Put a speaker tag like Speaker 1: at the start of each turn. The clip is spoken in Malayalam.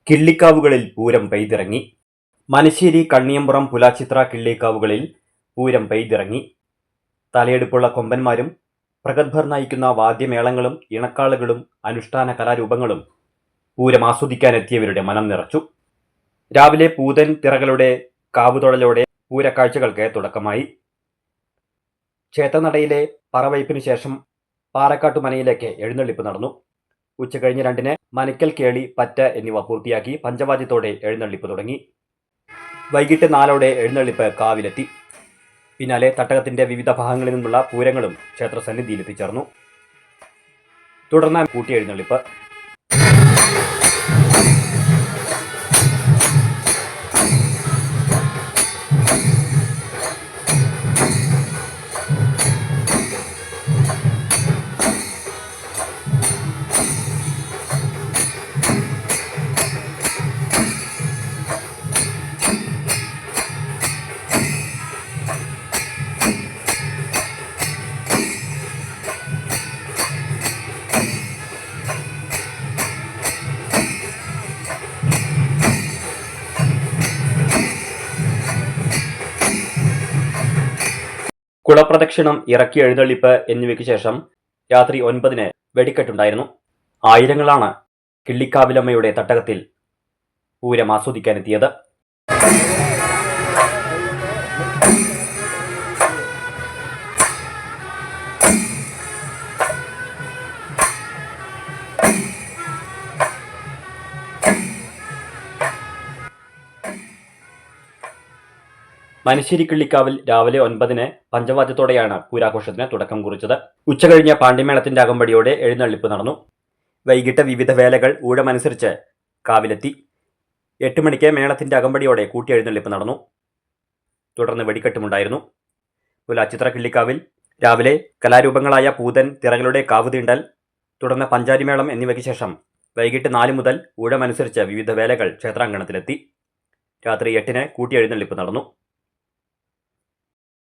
Speaker 1: കിള്ളിക്കാവുകളിൽ പൂരം പെയ്തിറങ്ങി. മനശ്ശേരി, കണ്ണിയമ്പുറം, പുലാച്ചിത്ര കിള്ളിക്കാവുകളിൽ പൂരം പെയ്തിറങ്ങി. തലയെടുപ്പുള്ള കൊമ്പന്മാരും പ്രഗത്ഭർ നയിക്കുന്ന വാദ്യമേളങ്ങളും ഇണക്കാളുകളും അനുഷ്ഠാന കലാരൂപങ്ങളും പൂരം ആസ്വദിക്കാനെത്തിയവരുടെ മനം നിറച്ചു. രാവിലെ പൂതൻ തിറകളുടെ കാവുതൊഴലോടെ പൂരക്കാഴ്ചകൾക്ക് തുടക്കമായി. ക്ഷേത്രനടയിലെ പറവയ്പ്പിനു ശേഷം പാറക്കാട്ടുമനയിലേക്ക് എഴുന്നള്ളിപ്പ് നടന്നു. ഉച്ചകഴിഞ്ഞ് 2-ന് മനക്കൽ, കേളി, പറ്റ എന്നിവ പൂർത്തിയാക്കി പഞ്ചവാദ്യത്തോടെ എഴുന്നള്ളിപ്പ് തുടങ്ങി. വൈകിട്ട് 4-ഓടെ എഴുന്നള്ളിപ്പ് കാവിലെത്തി. പിന്നാലെ തട്ടകത്തിന്റെ വിവിധ ഭാഗങ്ങളിൽ നിന്നുള്ള പൂരങ്ങളും ക്ഷേത്രസന്നിധിയിൽ എത്തിച്ചേർന്നു. തുടർന്ന് കൂട്ടിയെഴുന്നള്ളിപ്പ്. കുളപ്രദക്ഷിണം, ഇറക്കി എഴുന്നള്ളിപ്പ് എന്നിവയ്ക്ക് ശേഷം രാത്രി 9-ന് വെടിക്കെട്ടുണ്ടായിരുന്നു. ആയിരങ്ങളാണ് കിള്ളിക്കാവിലമ്മയുടെ തട്ടകത്തിൽ പൂരം ആസ്വദിക്കാനെത്തിയത്. മനശ്ശേരി കിള്ളിക്കാവിൽ രാവിലെ 9-ന് പഞ്ചവാദ്യത്തോടെയാണ് പൂരാഘോഷത്തിന് തുടക്കം കുറിച്ചത്. ഉച്ചകഴിഞ്ഞ് പാണ്ടിമേളത്തിന്റെ അകമ്പടിയോടെ എഴുന്നള്ളിപ്പ് നടന്നു. വൈകിട്ട് വിവിധ വേലകൾ ഊഴമനുസരിച്ച് കാവിലെത്തി. 8 മണിക്ക് മേളത്തിന്റെ അകമ്പടിയോടെ കൂട്ടിയെഴുന്നള്ളിപ്പ് നടന്നു. തുടർന്ന് വെടിക്കെട്ടുമുണ്ടായിരുന്നു. പുലാച്ചിത്ര കിള്ളിക്കാവിൽ രാവിലെ കലാരൂപങ്ങളായ പൂതൻ തിറകളുടെ കാവുതീണ്ടൽ, തുടർന്ന് പഞ്ചാരിമേളം എന്നിവയ്ക്ക് ശേഷം വൈകിട്ട് 4 മുതൽ ഊഴമനുസരിച്ച് വിവിധ വേലകൾ ക്ഷേത്രാങ്കണത്തിലെത്തി. രാത്രി 8-ന് കൂട്ടിയെഴുന്നള്ളിപ്പ് നടന്നു.